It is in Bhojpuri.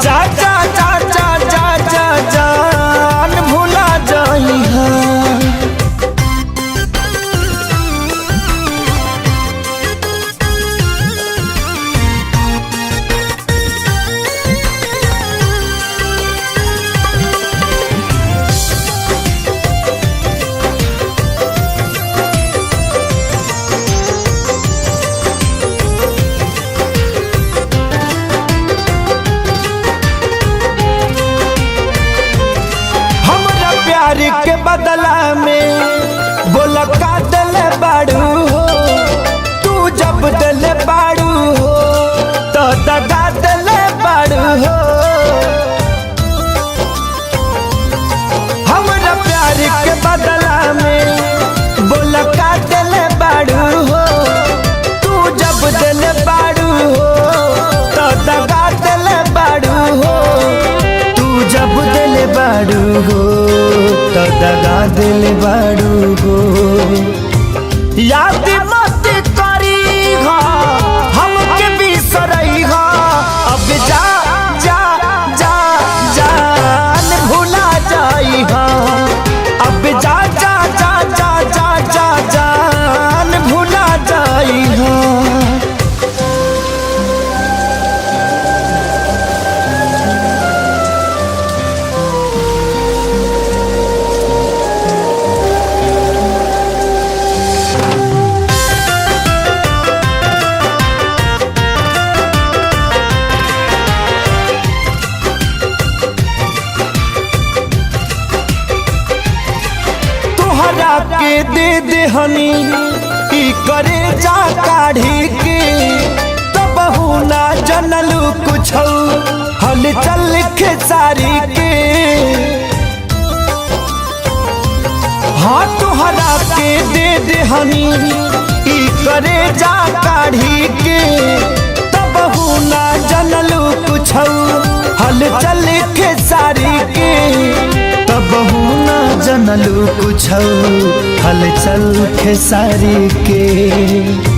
जा जा जा जा जा जा जान भुला जाई हा। के बदला में बोला का दिल बाड़ू हो, तू जब दिल बाड़ू हो तो दगा दिल बाड़ू हो। हमरा प्यार के बदला में बोला का दिल बाड़ू हो, तू जब दिल बाड़ू हो तो दगा दिल बाड़ू हो। तू जब दिल बाड़ू हो तो दगा दिल बाड़ू हो। याद मत करी हा हमके बिसरई हा, अब जा जा जा जान भुला जाई हा। अब जा जा जा जा जा जा जान भुला जाई हा। के दे दे हनी ई करे जा काढ़ी के, तब ना जनलू कुछ हल चल खेसारी के। हाँ तुहरा के दे दे हनी ई करे जा काढ़ी के, तब ना जनलू कुछ हल चल खेसारी के। तब ना जनलू कुछ हल चल खेसारी के।